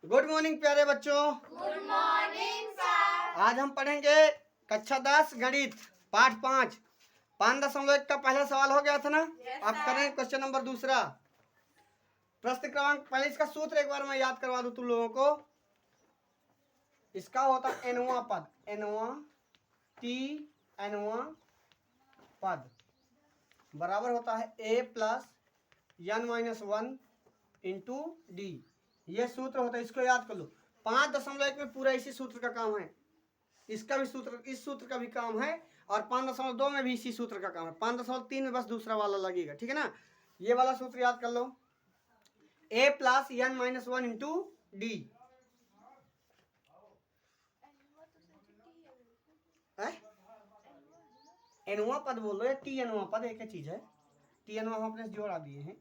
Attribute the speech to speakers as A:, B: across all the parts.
A: Good morning प्यारे बच्चों।
B: Good morning sir.
A: आज हम पढ़ेंगे कक्षा 10 गणित पाठ 5। 5.1 का पहला सवाल हो गया था ना। अब करें क्वेश्चन नंबर दूसरा। प्रश्न क्रमांक पहले इसका सूत्र एक बार मैं याद करवा दूं तुम लोगों को। इसका होता है एनवा पद, एनवा टी एनवा पद बराबर होता है A plus N minus 1 into D. ये सूत्र होता है, इसको याद कर लो। 5.1 में पूरा इसी सूत्र का काम है। इसका भी सूत्र, इस सूत्र का भी काम है, और 5.2 में भी इसी सूत्र का काम है। 5.3 में बस दूसरा वाला लगेगा, ठीक है ना। ये वाला सूत्र याद कर लो, A plus N minus 1 into D. एनुआ पद बोल लो या टी एनुआ पद, एक ही चीज है। टी एनुआ हम अपने जोड़ा दिए हैं।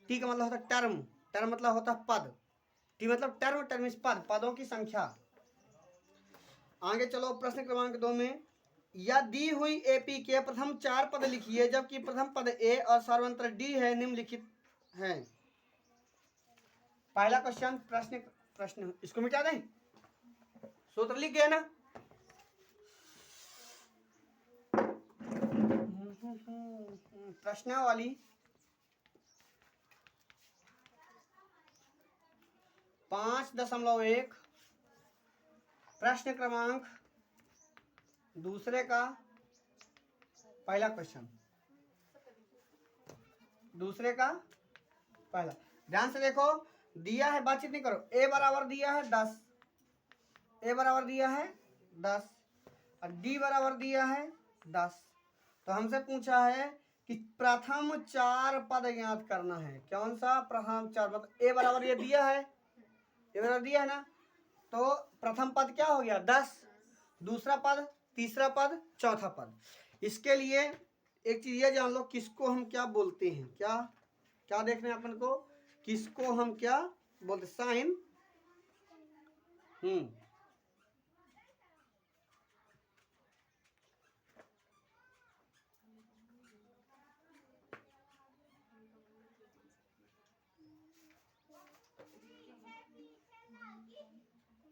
A: टी का मतलब होता है टर्म, टर्म मतलब होता है पद। टी मतलब टर्म, टर्म इस पद, पदों की संख्या। आगे चलो प्रश्न क्रमांक 2 में, या दी हुई एपी के प्रथम 4 पद लिखिए जबकि प्रथम पद ए और सर्वंतर डी है, निम्नलिखित है। पहला क्वेश्चन, प्रश्न इसको मिटा दें, सूत्र लिख गए ना। प्रश्नावली 5.1 प्रश्न क्रमांक दूसरे का पहला क्वेश्चन, दूसरे का पहला। ध्यान से देखो, दिया है, बातचीत नहीं करो। ए बराबर दिया है 10, ए बराबर दिया है 10 और डी बराबर दिया है 10। तो हमसे पूछा है कि प्रथम 4 पद ज्ञात करना है। कौन सा प्रथम 4 पद? ए बराबर ये दिया है, ये बराबर दिया है ना। तो प्रथम पद क्या हो गया 10, दूसरा पद, तीसरा पद, चौथा पद। इसके लिए एक चीज ये जान लो, किसको हम क्या बोलते हैं। क्या क्या देखना है अपन को, किसको हम क्या बोलते, साइन।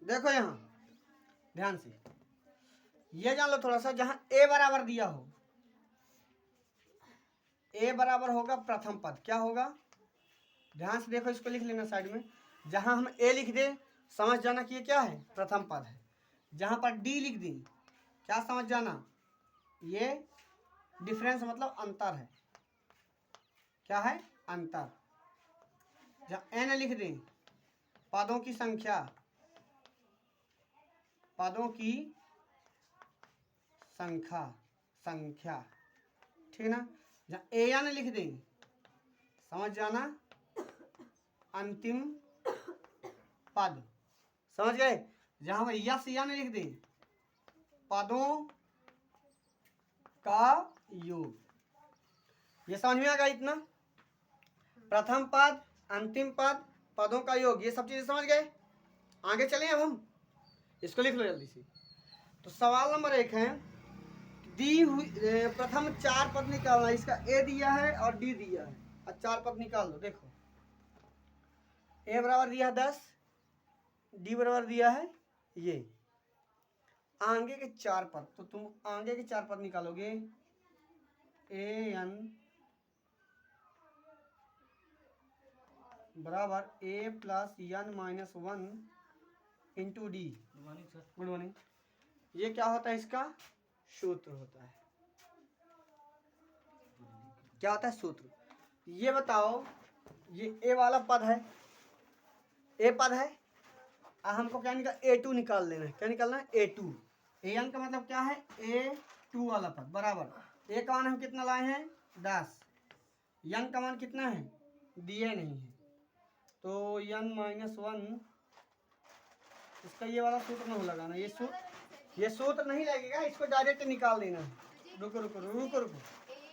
A: देखो यहां ध्यान से ये जान लो थोड़ा सा, जहां ए बराबर दिया हो, ए बराबर होगा प्रथम पद। क्या होगा, ध्यान से देखो, इसको लिख लेना साइड में। जहां हम ए लिख दे, समझ जाना कि ये क्या है, प्रथम पद है। जहां पर डी लिख दी, क्या समझ जाना, ये डिफरेंस मतलब अंतर है। क्या है, अंतर। जहां एन लिख दें, पदों की संख्या, पदों की संख्या, संख्या, ठीक ना। जहां ए एन लिख दें, समझ जाना अंतिम पद, समझ गए। जहां पर यस एन लिख दें, पदों का योग। ये समझ में आ गया इतना, प्रथम पद, अंतिम पद, पदों का योग, ये सब चीजें समझ गए। आगे चलें अब हम, इसको लिख लो जल्दी से। तो सवाल नंबर 1 है, दी हुई प्रथम 4 पद निकालना। इसका ए दिया है और डी दिया है, और 4 पद निकाल लो। देखो ए बराबर दिया है 10, डी बराबर दिया है ये, आगे के 4 पद। तो तुम आगे के 4 पद निकालोगे, ए एन बराबर A plus N minus 1 into D. Good morning. ये क्या होता है, इसका सूत्र होता है। क्या होता है, सूत्र। ये बताओ, ये ए वाला पद है, ए पद है, हमको क्या निकाल, A2 निकाल लेना है। क्या निकालना है, A2। एन का मतलब क्या है, A2 वाला पद बराबर। ए का मान हम कितना लाए हैं 10, एन का मान कितना है दिए नहीं है, तो एन माइनस 1। इसका ये वाला सूत्र नहीं लगाना, ये सूत्र नहीं लगेगा, इसको डायरेक्ट निकाल देना है। रुको रुको रुको रुको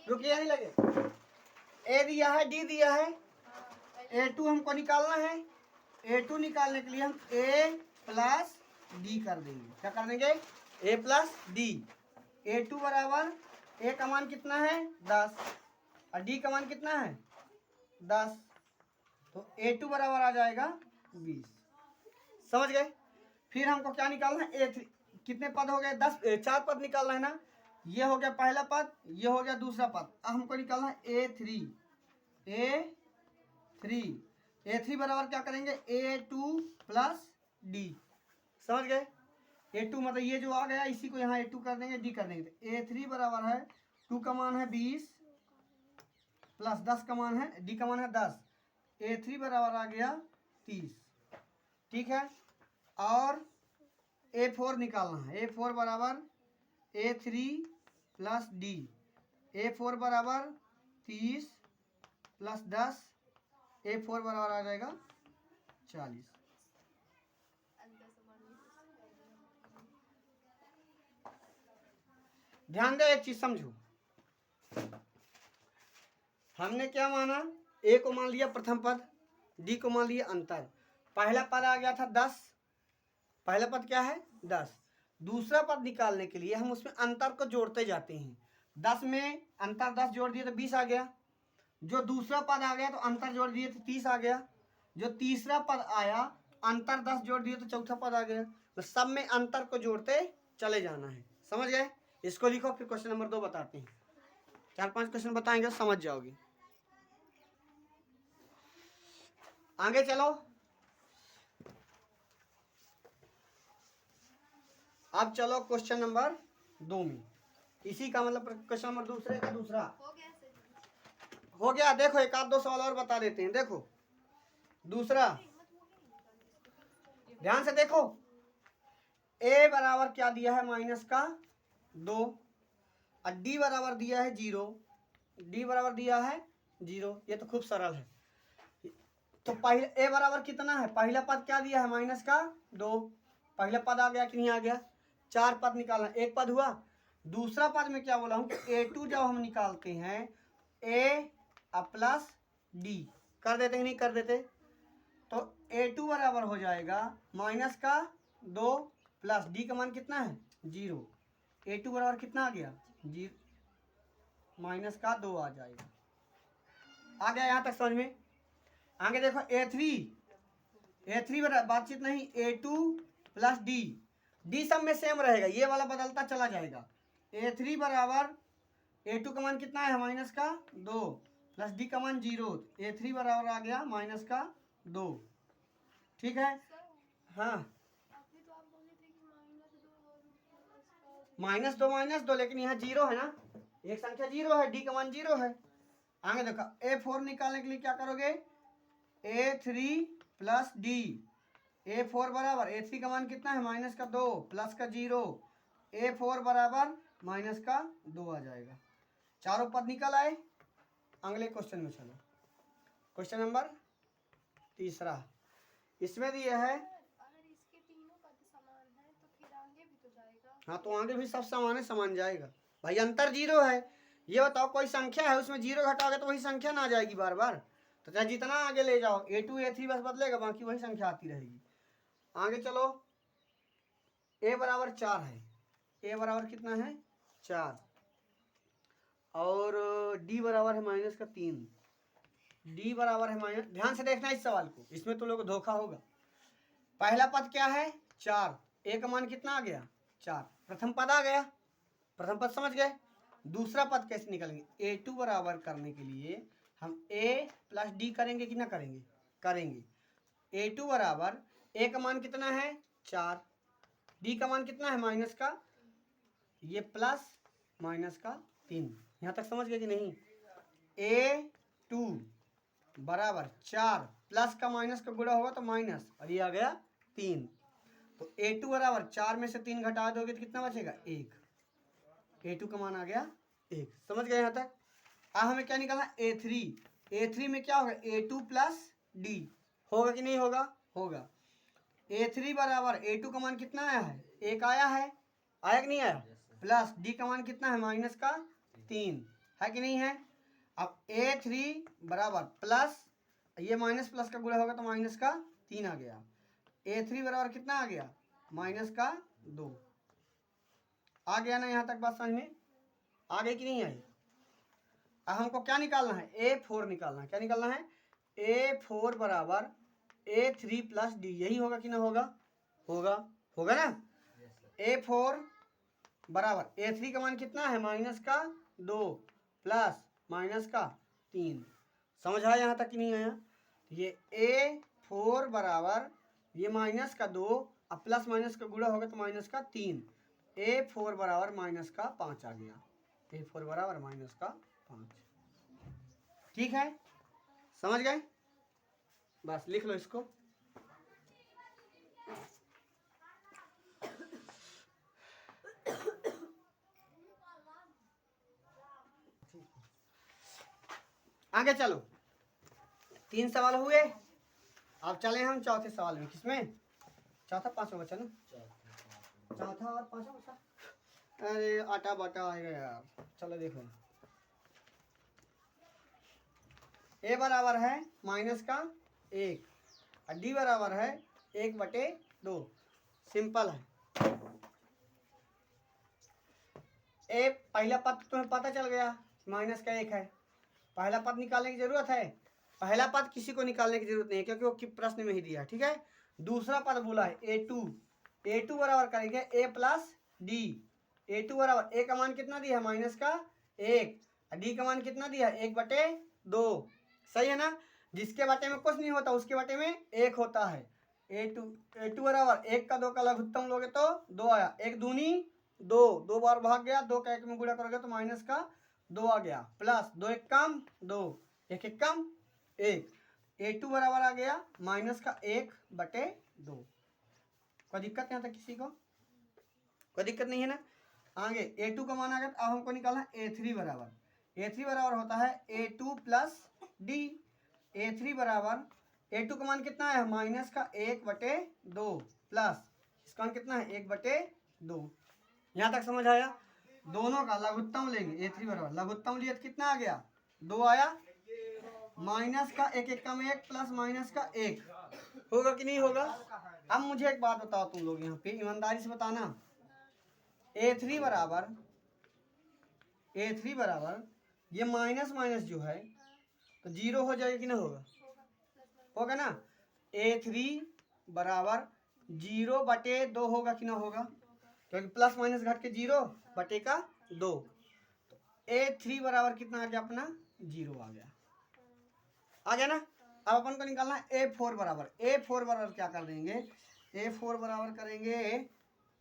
A: रुकिए, नहीं लगे। ए दिया है, डी दिया है, A2 हमको निकालना है। A2 निकालने के लिए हम A प्लस डी कर देंगे। क्या कर देंगे, A प्लस डी। A2 बराबर A का मान कितना है 10 और D का मान कितना है 10, तो A2 बराबर आ जाएगा 20। समझ गए। फिर हमको क्या निकालना है, A3 कितने पद हो गए, 10 4 पद निकालना है ना। ये हो गया पहला पद, ये हो गया दूसरा पद। अब हमको निकालना है A3 बराबर क्या करेंगे, A2 प्लस D। समझ गए। A2 मतलब ये जो आ गया इसी को यहाँ A2 कर देंगे, D कर देंगे। तो A3 बराबर है 2 का मान है 20 प्लस 10 का मान है, D का मान है 10। A3 बराबर आ गया 30। ठीक है। और A4 निकालना है। A4 बराबर A3 प्लस D। A4 बराबर 30 प्लस 10, A4 बराबर आ जाएगा 40। ध्यान दे, एक चीज समझो। हमने क्या माना, A को मान लिया प्रथम पद, D को मान लिया अंतर। पहला पद आ गया था 10, पहला पद क्या है 10। दूसरा पद निकालने के लिए हम उसमें अंतर को जोड़ते जाते हैं। 10 में अंतर 10 जोड़ दिए तो 20 आ गया। जो दूसरा पद आ गया तो अंतर जोड़ दिए तो 30 आ गया। जो तीसरा पद आया अंतर 10 जोड़ दिए तो चौथा पद आ गया। तो सब में अंतर को जोड़ते चले जाना है। समझ गए। इसको लिखो, फिर क्वेश्चन नंबर 2 बताते हैं। 4-5 क्वेश्चन बताएंगे, समझ जाओगे। आगे चलो। अब चलो क्वेश्चन नंबर 2 में। इसी का मतलब क्वेश्चन नंबर दूसरे का दूसरा हो गया। देखो एक आध दो सवाल और बता देते हैं। देखो दूसरा, ध्यान से देखो। A बराबर क्या दिया है, माइनस का 2, और D बराबर दिया है 0। D बराबर दिया है 0। ये तो खूब सरल है। तो पहले A बराबर कितना है, पहला पद क्या दिया है, माइनस का 2। पहला पद आ गया कि नहीं आ गया। 4 पद निकालना, एक पद हुआ। दूसरा पद में क्या बोला हूँ कि A2 जब हम निकालते हैं A प्लस D कर देते हैं, नहीं कर देते। तो A2 बराबर हो जाएगा माइनस का 2 प्लस D का मान कितना है 0। A2 बराबर कितना आ गया 0, माइनस का 2 आ जाएगा। आ गया यहाँ तक समझ में। आगे देखो A3 बराबर बातचीत नहीं, A2 प्लस D सब में सेम रहेगा, ये वाला बदलता चला जाएगा। A3 बराबर A2 का मान कितना है माइनस का 2 प्लस D का मान 0। A3 बराबर आ गया माइनस का 2। ठीक है। हाँ -2 लेकिन यहाँ 0 है ना, एक संख्या 0 है, D का मान 0 है। आगे देखो A4 निकालने के लिए क्या करोगे, A3 प्लस D। A4 बराबर A3 का मान कितना है माइनस का 2 प्लस का 0। A4 बराबर माइनस का 2 आ जाएगा। चारों पद निकल आए। अगले क्वेश्चन में चलो। क्वेश्चन नंबर 3 इसमें दिया है,
B: अगर इसके तीनों पद समान है तो फिर आगे भी तो जाएगा।
A: हाँ तो आगे भी सब समान है, समान जाएगा भाई। अंतर 0 है। ये बताओ कोई संख्या है उसमें 0 घटाओगे तो वही संख्या ना आ जाएगी बार बार। तो चाहे जितना आगे ले जाओ A2 A3 बस बदलेगा, बाकी वही संख्या आती रहेगी। आगे चलो। A बराबर 4 है। A बराबर कितना है 4, और D बराबर है माइनस का 3। D बराबर है माइनस, ध्यान से देखना इस सवाल को, इसमें तो लोग धोखा होगा। पहला पद क्या है 4, A का मान कितना आ गया 4, प्रथम पद आ गया, प्रथम पद समझ गए। दूसरा पद कैसे निकलेंगे, A2 बराबर करने के लिए हम A प्लस D करेंगे कि ना करेंगे, करेंगे। A2 बराबर A का मान कितना है 4, D का मान कितना है माइनस का, ये प्लस माइनस का 3। यहाँ तक समझ गए कि नहीं। A2 बराबर 4, प्लस का माइनस का गुणा होगा तो माइनस, और ये आ गया 3। तो A2 बराबर 4 में से 3 घटा दोगे तो कितना बचेगा 1। A2 का मान आ गया 1। समझ गए यहाँ तक। अब हमें क्या निकालना, A3 में क्या होगा A2 प्लस D होगा कि नहीं होगा, होगा। A3 बराबर A2 का मान कितना आया है 1 आया है, आया कि नहीं आया, प्लस D का मान कितना है माइनस का 3 है कि नहीं है। अब A3 बराबर प्लस, ये माइनस प्लस का गुणा होगा तो माइनस का 3 आ गया। A3 बराबर कितना आ गया माइनस का 2। आ गया ना यहाँ तक बात समझ में, आ गई कि नहीं आई। अब हमको क्या निकालना है A4 निकालना है। क्या निकालना है A4 बराबर A3 प्लस डी, यही होगा कि ना होगा? होगा, होगा ना। A4 बराबर A3 का मान कितना है? माइनस का 2 प्लस माइनस का 3। समझ आया यहाँ तक कि नहीं आया? ये A4 बराबर ये माइनस का 2 अब प्लस माइनस का गुणा होगा तो माइनस का 3। A4 बराबर माइनस का 5 आ गया। A4 बराबर माइनस का 5। ठीक है, समझ गए? बस लिख लो इसको। आगे चलो, 3 सवाल हुए। अब चले हम चौथे सवाल में। किसमें? चौथा पांचवा बचा ना? चौथा और पांचवा बचा। अरे आटा बाटा आएगा यार। चलो देखो, ए बराबर है माइनस का 1 और डी बराबर है 1/2। सिंपल है। ए पहला पद तुम्हें पता चल गया माइनस का 1 है। पहला पद निकालने की जरूरत है? पहला पद किसी को निकालने की जरूरत नहीं है क्योंकि वो प्रश्न में ही दिया। ठीक है, दूसरा पद बोला है A2 बराबर करेंगे A प्लस डी। A2 बराबर ए का मान कितना दिया है? माइनस का 1। डी का मान कितना दिया है? 1/2। सही है ना? जिसके बटे में कुछ नहीं होता उसके बटे में 1 होता है। A2 बराबर 1 का 2 का लघुत्तम लोगे तो 2 आया। 1 दूनी 2, 2 बार भाग गया, 2 का 1 में गुणा करोगे तो माइनस का 2 आ गया। प्लस 2 1 कम 2, 1 1 कम 1। A2 बराबर आ गया माइनस का 1/2। कोई दिक्कत यहाँ तक किसी को? कोई दिक्कत नहीं है ना? आगे A2 का मान आ गया। अब हमको निकालना है A3 बराबर। A3 बराबर होता है A2 प्लस डी। A3 बराबर A2 का मान कितना है? माइनस का 1/2 प्लस इसका मान कितना है? 1/2। यहाँ तक समझ आया? दोनों का लघुत्तम लेंगे। A3 बराबर लघुत्तम लिए तो कितना आ गया? 2 आया। माइनस का 1 1 कम 1 प्लस माइनस का 1 होगा कि नहीं होगा? अब मुझे एक बात बताओ तुम लोग यहाँ पे ईमानदारी से बताना। A3 बराबर ये माइनस माइनस जो है तो 0 हो जाएगा कि ना होगा? होगा ना। A3 बराबर 0/2 होगा कि ना होगा? क्योंकि प्लस माइनस घट के 0/2। तो A3 बराबर कितना आ गया अपना? 0 आ गया। आ गया ना? अब अपन को निकालना है A4 बराबर। A4 बराबर क्या कर देंगे? A4 बराबर करेंगे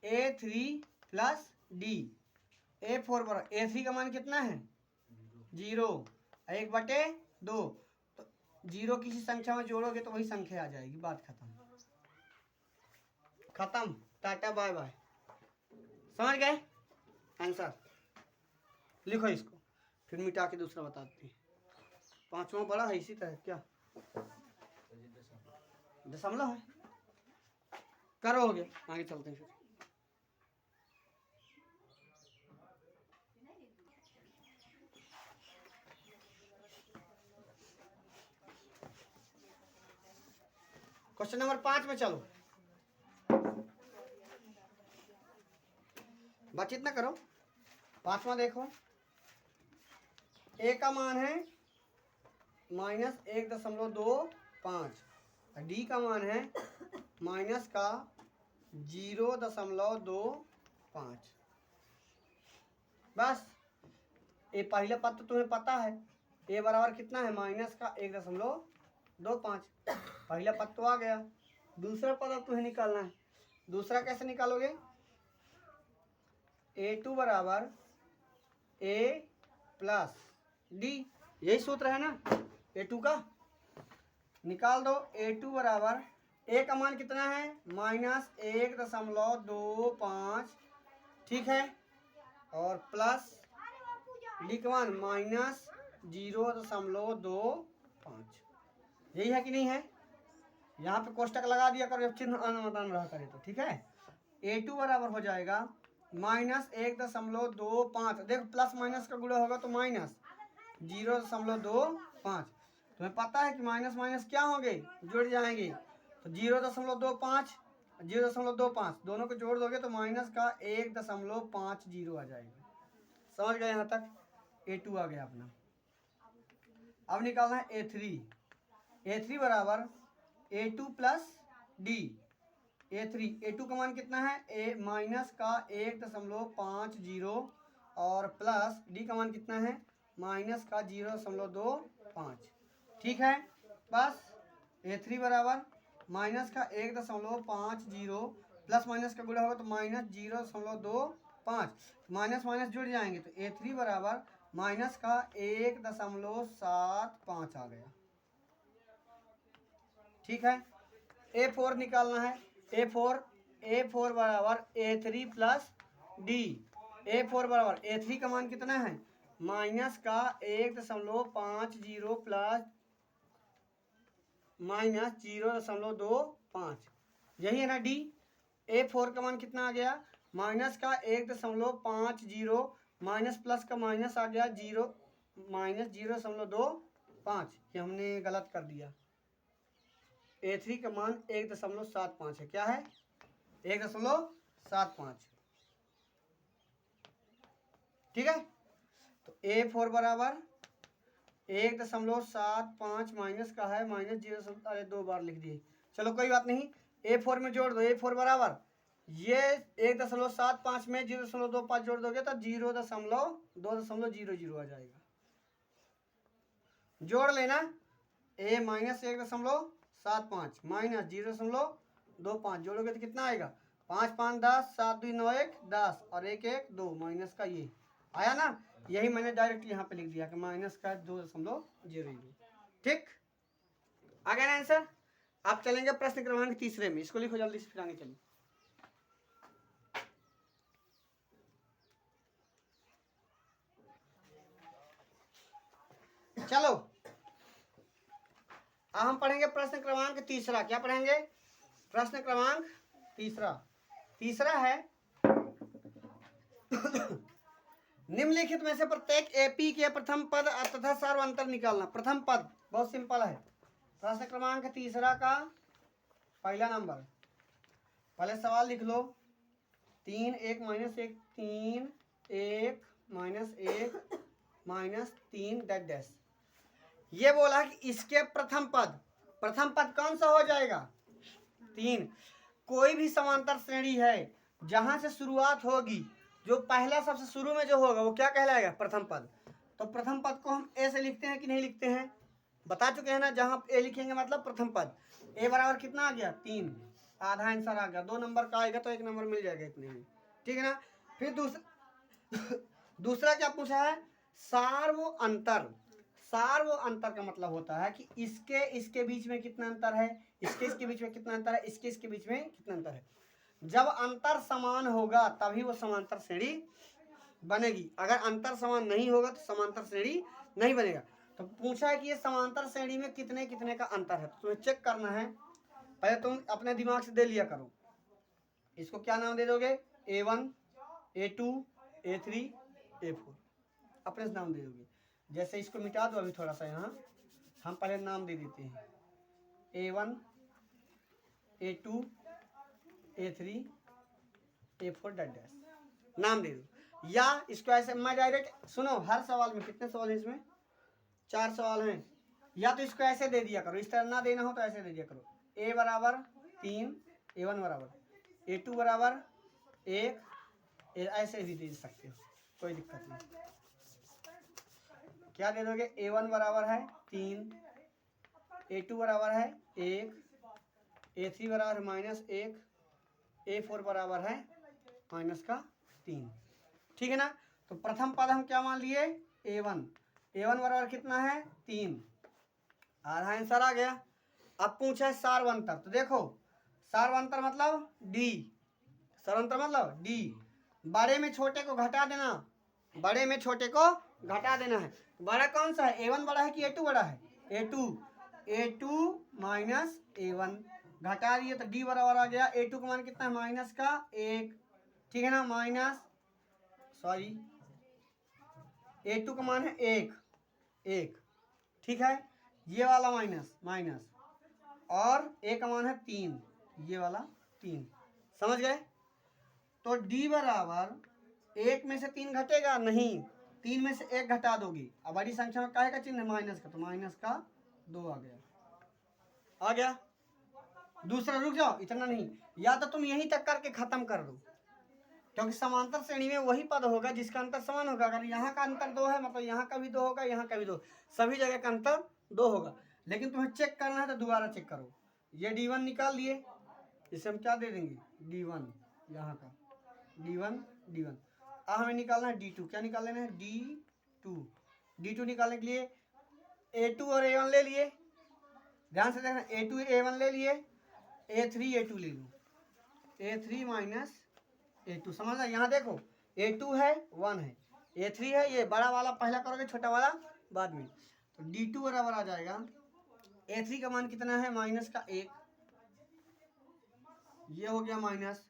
A: A3 प्लस डी। A4 बराबर A3 का मान कितना है? 0, 1/2। तो 0 किसी संख्या में जोड़ोगे तो वही संख्या आ जाएगी। बात खत्म। खत्म, टाटा बाय बाय। समझ गए आंसर? लिखो इसको, फिर मिटा के दूसरा बताते हैं। पांचवा बड़ा है इसी तरह क्या? दशमलव है। करोगे आगे चलते हैं फिर। क्वेश्चन नंबर 5 में चलो। बातचीत ना करो। 5वां देखो। ए का मान है -1.25। डी का मान है माइनस का 0.25। बस ये पहले पद तो तुम्हें पता है। ए बराबर कितना है? माइनस का 1.25। पहला पद तो आ गया। दूसरा पद अब तुम्हें निकालना है। दूसरा कैसे निकालोगे? A2 बराबर A प्लस डी, यही सूत्र है ना A2 का। निकाल दो। A2 बराबर ए का मान कितना है? -1.25। ठीक है, और प्लस डी का मान -0.25। यही है कि नहीं है? यहाँ पे कोष्टक लगा दिया करो जब चिन्ह अनुमतन रहा करे तो। ठीक है, A2 बराबर हो जाएगा -1.25। देखो प्लस माइनस का गुणा होगा तो -0.25। तुम्हें पता है कि माइनस माइनस क्या होंगे? जुड़ जाएंगे। तो 0.25 0.25 दोनों को जोड़ दोगे तो माइनस का 1.50 आ जाएगा। समझ गए यहाँ तक? A2 आ गया अपना। अब निकालना है A3 बराबर A2 plus D A3। A2 का मान कितना है ए माइनस का 1.50 और प्लस डी का मान कितना है माइनस का 0.25। ठीक है, बस A3 बराबर माइनस का 1.50 प्लस माइनस का गुणा होगा तो माइनस 0.25, माइनस माइनस जुड़ जाएंगे तो A3 बराबर माइनस का 1.75 आ गया। ठीक है, A4 निकालना है। A4 बराबर A3 प्लस डी। A4 बराबर A3 का मान कितना है माइनस का 1.50 प्लस माइनस 0.25, यही है ना डी। A4 का मान कितना आ गया माइनस का 1.50 माइनस प्लस का माइनस आ गया 0.25, ये हमने गलत कर दिया। A3 का मान 1.75 है, क्या है 1.75। ठीक है, तो A4 बराबर 1.75 माइनस का है माइनस 0, अरे 2 बार लिख दिए, चलो कोई बात नहीं। A4 में जोड़ दो, A4 बराबर ये 1.75 में 0.25 जोड़ दोगे तो 0.200 आ जाएगा। जोड़ लेना A माइनस 1.75 माइनस 0.25 जोड़ोगे तो कितना आएगा 5 5 10 7 2 9 1 10 और 1 1 2 माइनस का ये आया ना, यही मैंने डायरेक्ट यहाँ पे लिख दिया कि माइनस का 2.00। ठीक, आ गया ना आंसर। आप चलेंगे प्रश्न क्रमांक तीसरे में, इसको लिखो जल्दी से, फिर आगे चलिए। चलो अब हम पढ़ेंगे प्रश्न क्रमांक तीसरा। क्या पढ़ेंगे प्रश्न क्रमांक तीसरा है निम्नलिखित में से प्रत्येक एपी के प्रथम पद तथा सार्वंतर निकालना। प्रथम पद बहुत सिंपल है, प्रश्न क्रमांक तीसरा का पहला नंबर। पहले सवाल लिख लो 3 1 minus 1 3 1 minus 1 minus 3 dash dash. ये बोला कि इसके प्रथम पद कौन सा हो जाएगा 3। कोई भी समांतर श्रेणी है जहां से शुरुआत होगी, जो पहला सबसे शुरू में जो होगा वो क्या कहलाएगा प्रथम पद। तो प्रथम पद को हम ए से लिखते हैं कि नहीं लिखते हैं, बता चुके हैं ना। जहां ए लिखेंगे मतलब प्रथम पद। ए बराबर कितना आ गया 3, आधा आंसर आ गया। 2 नंबर का आएगा तो 1 नंबर मिल जाएगा इतने में। ठीक है ना। फिर दूसरा क्या पूछा है सार्व अंतर। सार्व अंतर का मतलब होता है कि इसके बीच में कितना अंतर है, इसके बीच में कितना अंतर है, इसके बीच में कितना अंतर है। जब अंतर समान होगा तभी वो समांतर श्रेणी बनेगी, अगर अंतर समान नहीं होगा तो समांतर श्रेणी नहीं बनेगा। तो पूछा है कि ये समांतर श्रेणी में कितने कितने का अंतर है, तो तुम्हें चेक करना है। पहले तुम अपने दिमाग से दे लिया करो। इसको क्या नाम दे दोगे A1 A2 A3 A4, अपने से नाम दे दोगे। जैसे इसको मिटा दो अभी थोड़ा सा, यहाँ हम पहले नाम दे देते हैं A1 A2 A3 A4 dash dash, नाम दे दो। या इसको ऐसे मैं डायरेक्ट सुनो, हर सवाल में कितने सवाल हैं इसमें 4 सवाल हैं। या तो इसको ऐसे दे दिया करो, इस तरह ना देना हो तो ऐसे दे दिया करो A बराबर 3 A1 बराबर A2 बराबर 1, ऐसे भी दे सकते हो, कोई दिक्कत नहीं। क्या दे दोगे A1 बराबर है 3, A2 बराबर है 1, A3 बराबर है -1, A4 बराबर है -3। ठीक है ना। तो प्रथम पद हम क्या मान लिए A1 बराबर कितना है 3, आधा आंसर आ गया। अब पूछा है सार्वंतर, तो देखो सार्वंतर मतलब D, सार्वंतर मतलब D। बड़े में छोटे को घटा देना, बड़े में छोटे को घटा देना है। बड़ा कौन सा है A1 बड़ा है कि A2 बड़ा है A2 माइनस A1 घटा दिए तो D बराबर आ गया A2 का मान कितना है माइनस का 1। ठीक है ना, माइनस सॉरी A2 का मान है 1। ठीक है, ये वाला माइनस और A का मान है 3, ये वाला 3। समझ गए। तो D बराबर 1 में से 3 घटेगा नहीं, 3 में से 1 घटा दोगी। अब बड़ी संख्या में काहे का चिन्ह है माइनस का, तो माइनस का 2 आ गया। दूसरा रुक जाओ, इतना नहीं, या तो तुम यहीं तक करके खत्म कर दो, क्योंकि समांतर श्रेणी में वही पद होगा जिसका अंतर समान होगा। अगर यहाँ का अंतर 2 है मतलब यहाँ का भी 2 होगा, यहाँ का भी 2, सभी जगह का अंतर 2 होगा। लेकिन तुम्हें चेक करना है तो दोबारा चेक करो। ये D1 निकाल लिए, इसे हम क्या दे देंगे D1, यहाँ का D1। अब हमें निकालना है D2। क्या निकाल लेना है D2 निकालने के लिए A2 और A1 ले लिए, ध्यान से देखना, A2 A1 ले लिए, A3 A2 ले लो, A3 माइनस A2। समझ रहा, यहाँ देखो A2 है 1 है, A3 है, ये बड़ा वाला पहला करोगे, छोटा वाला बाद में। तो D2 बराबर आ जाएगा, A3 का मान कितना है माइनस का 1, ये हो गया माइनस,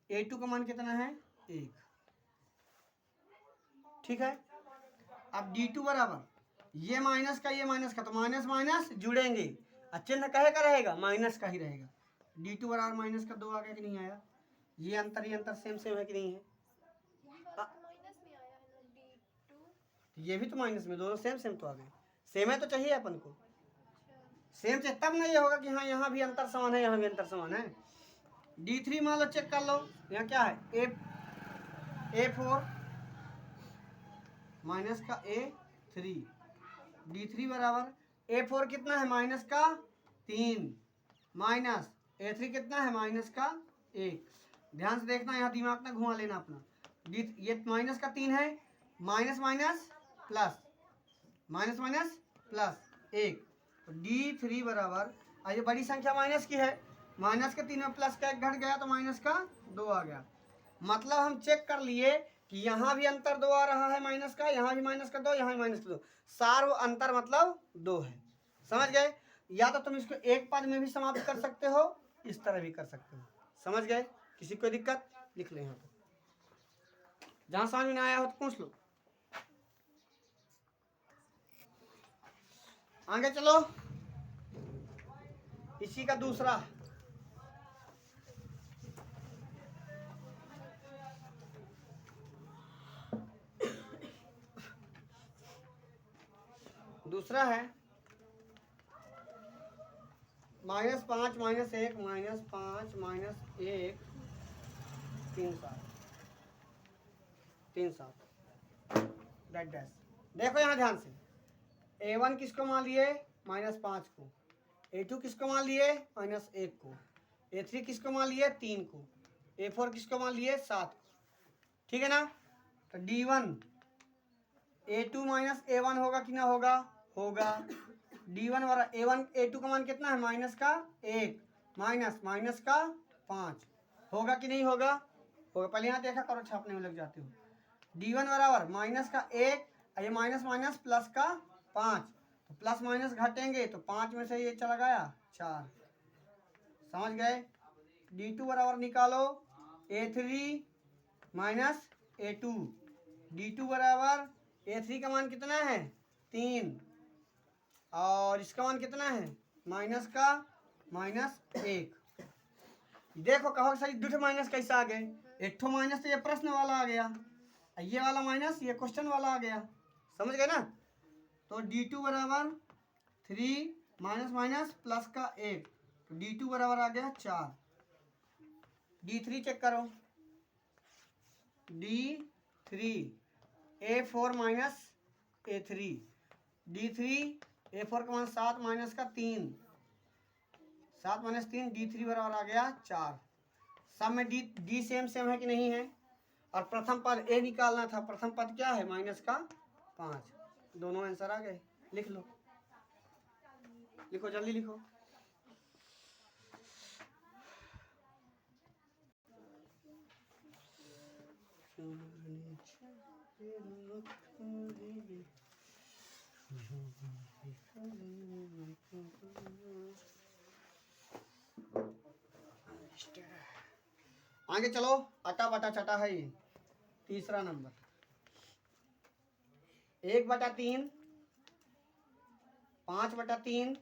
A: A2 का मान कितना है 1, ठीक है। अब D2 बराबर ये माइनस का तो माइनस माइनस जुड़ेंगे, चिन्ह कहे का रहेगा माइनस का ही रहेगा। D2 बराबर माइनस का 2 आ गया कि नहीं आया, ये अंतर सेम है कि नहीं है,
B: माइनस में आया है ना D2।
A: ये भी तो माइनस में, दोनों सेम तो आ गए, सेम है तो चाहिए अपन को, सेम से तब नहीं होगा कि हाँ यहाँ भी अंतर समान है यहाँ भी अंतर समान है। D3 मान लो, चेक कर लो, यहाँ क्या है A4 माइनस का A3, D3 बराबर A4 कितना है माइनस का 3 माइनस A3 कितना है माइनस का 1। ध्यान से देखना, यहाँ दिमाग ना घुमा लेना अपना, ये माइनस का 3 है, माइनस माइनस प्लस 1, तो D3 बराबर, ये बड़ी संख्या माइनस की है, माइनस के 3 में प्लस का 1 घट गया तो माइनस का 2 आ गया। मतलब हम चेक कर लिए कि यहाँ भी अंतर 2 आ रहा है माइनस का, यहाँ भी माइनस का 2, यहाँ भी माइनस का 2, सार्व अंतर मतलब 2 है। समझ गए, या तो तुम इसको एक पद में भी समाप्त कर सकते हो, इस तरह भी कर सकते हो। समझ गए, किसी को दिक्कत लिख ले, यहाँ पर जहाँ समझ में ना आया हो तो पूछ लो। आगे चलो, इसी का दूसरा, दूसरा है -5 -1 -5 -1 3 7 डैश। देखो यहाँ ध्यान से, A1 किसको मान लिए -5 को, A2 किसको मान लिए -1 को, A3 किसको मान लिए 3 को, A4 किसको मान लिए 7 को, ठीक है ना। तो D1 A2 माइनस A1 होगा कि ना होगा, D1 और A1 A2 का मान कितना है माइनस का 1 माइनस का 5 होगा कि नहीं होगा, पहले यहाँ देखा करो, छापने में लग जाते हो। D1 बराबर माइनस का 1, ये माइनस माइनस प्लस का 5, तो प्लस माइनस घटेंगे तो 5 में से ये चला गया 4। समझ गए। D2 बराबर निकालो A3 माइनस A2, D2 बराबर A3 का मान कितना है 3 और इसका मान कितना है -1। देखो कहो सही, 2 माइनस कैसा आ गए, एक ठो माइनस तो ये प्रश्न वाला आ गया, ये वाला माइनस ये क्वेश्चन वाला आ गया। समझ गए ना। तो D2 बराबर 3 माइनस प्लस का 1, तो D2 बराबर आ गया 4। D3 चेक करो, D3 A4 minus A3, D3 A4 का मान 7 माइनस का 3, 7 माइनस 3, D3 बराबर आ गया 4। सब में D सेम है कि नहीं है। और प्रथम पद A निकालना था, प्रथम पद क्या है माइनस का 5, दोनों आंसर आ गए। लिख लो, लिखो जल्दी लिखो। आगे चलो, अटा बटा चटा है ये तीसरा नंबर, 1/3, 5/3,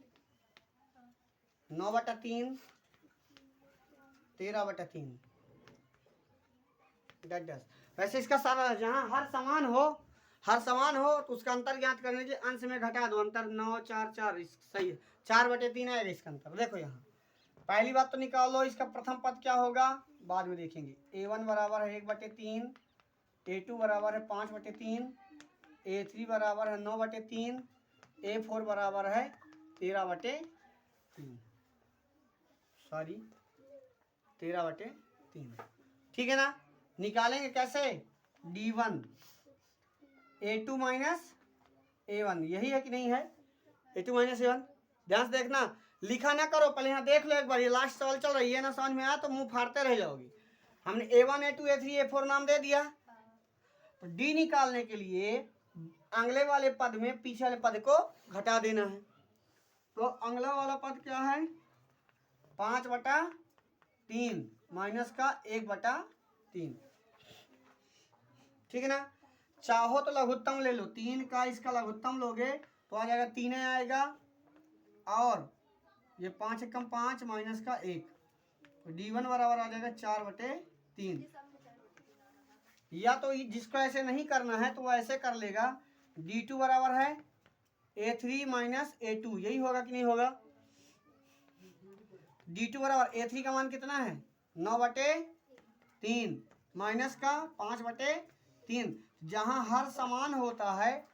A: 9/3, 13/3 10। वैसे इसका सारा जहाँ हर समान हो तो उसका अंतर ज्ञात करने के अंश में घटा दो, अंतर 9 4 4 सही है, 4/3 आएगा इसका अंतर। देखो यहाँ पहली बात तो निकाल लो, इसका प्रथम पद क्या होगा बाद में देखेंगे। A1 बराबर है 1/3, A2 बराबर है 5/3, A3 बराबर है 9/3, A4 बराबर है 13/3, सॉरी 13/3। ठीक है ना। निकालेंगे कैसे, D1 A2 माइनस A1, यही है कि नहीं है, A2 माइनस A1। ध्यान से देखना, लिखा ना करो, पहले यहाँ देख लो एक बार, ये लास्ट सवाल चल रही है ना, समझ में आया तो मुंह फाड़ते रह जाओगे। हमने A1 A2 A3 A4 नाम दे दिया, तो D निकालने के लिए अगले वाले पद में पीछे वाले पद को घटा देना है। तो अगला वाला पद क्या है, 5/3 माइनस का 1/3। ठीक है ना। चाहो तो लघुत्तम ले लो, 3 का इसका लघुत्तम लोगे तो आ जाएगा 3 आएगा, और ये 5 एकम 5 माइनस का 1, तो D1 बराबर आ जाएगा 4/3। या तो जिसको ऐसे नहीं करना है तो वो ऐसे कर लेगा, D2 बराबर है A3 माइनस A2, यही होगा कि नहीं होगा। D2 बराबर A3 का मान कितना है 9/3 माइनस का 5/3। जहां हर समान होता है,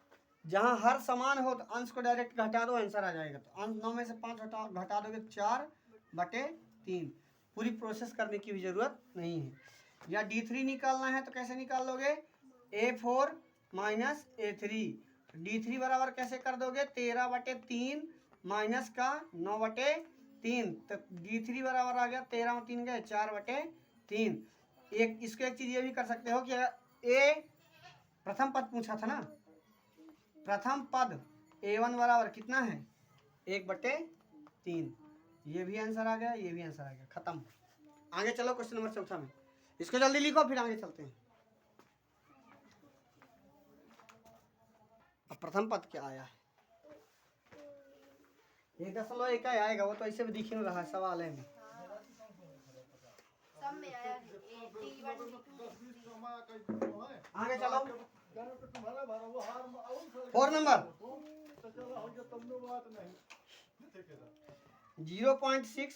A: जहां हर समान हो तो अंश को डायरेक्ट घटा दो, आंसर आ जाएगा। तो अंश 9 में से 5 घटा दोगे 4/3। पूरी प्रोसेस करने की भी जरूरत नहीं है। या D3 निकालना है तो कैसे निकाल लोगे, A4 माइनस A3, D3 बराबर कैसे कर दोगे 13/3 माइनस का 9/3, तो D3 बराबर आ गया 13 में 3 गए 4/3। एक इसको एक चीज ये भी कर सकते हो कि A प्रथम पद पूछा था ना, प्रथम पद A1 बराबर कितना है 1/3, ये भी आंसर आ गया, ये भी आंसर आ गया, खत्म। आगे चलो क्वेश्चन नंबर 4 में, इसको जल्दी लिखो फिर आगे चलते हैं। अब प्रथम पद क्या आया है, 1.1 आएगा, वो तो ऐसे भी दिख ही नहीं रहा है सवाल है में।
B: सब में आया है T1 T2
A: आगे चलो 4 नंबर 0.6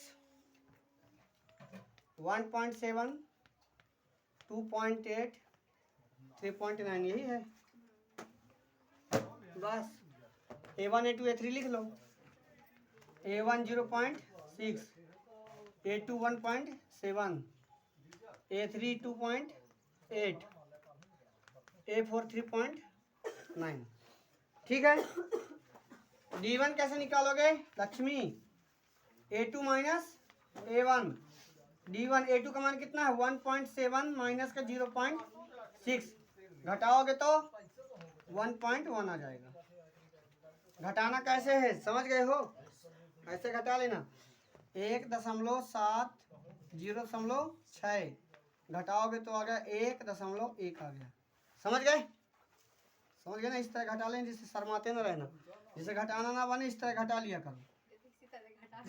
A: 1.7 2.8 3.9, यही है बस। A1 A2 A3 लिख लो, A1 0.6, A2 1.7, A3 2.8, A4 3.9। ठीक है। D1 कैसे निकालोगे Lakshmi, A2 minus A1, D1 A2 का मान कितना है 1.7 माइनस का 0.6, घटाओगे तो 1.1 आ जाएगा। घटाना कैसे है समझ गए हो, ऐसे घटा लेना, 1.7 0.6 घटाओगे तो आ गया 1.1 आ गया। समझ गए, समझ गए ना। इस तरह घटा लें जिससे शर्माते ना रहना, जिसे घटाना ना बने इस तरह घटा लिया करो।
B: इसी तरह घटा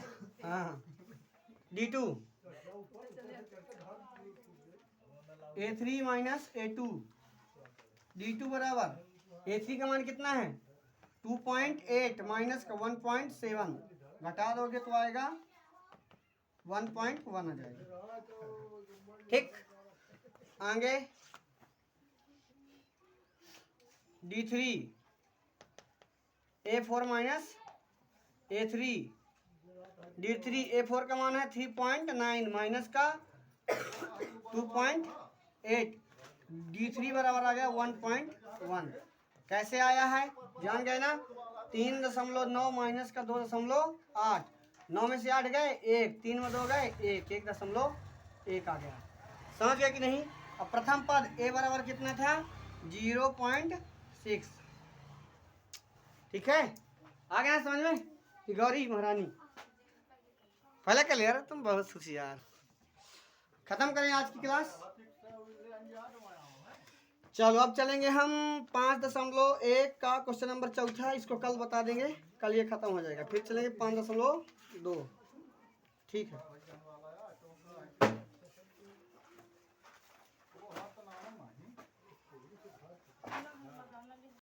A: हाँ। D2 A3 minus A2, D2 बराबर A3 का मान कितना है 2.8 माइनस का 1.7, घटा दोगे तो आएगा 1.1 आ जाएगा। ठीक। आगे D3 A4 minus A3, D3 A4 का मान है 3.9 माइनस का 2.8, D3 बराबर आ गया 1.1। कैसे आया है जान गए ना, 3.9 माइनस का 2.8, 9 में से 8 गए 1, 3 में 2 गए 1, 1.1 आ गया। समझ गए कि नहीं। अब प्रथम पद A बराबर कितना था 0.6। ठीक है, आ गया समझ में कि गौरी महारानी पहले कर लिया, तुम बहुत होशियार। खत्म करें आज की क्लास। चलो अब चलेंगे हम 5.1 का क्वेश्चन नंबर 4, इसको कल बता देंगे, कल ये खत्म हो जाएगा। फिर चलेंगे 5.2। ठीक है।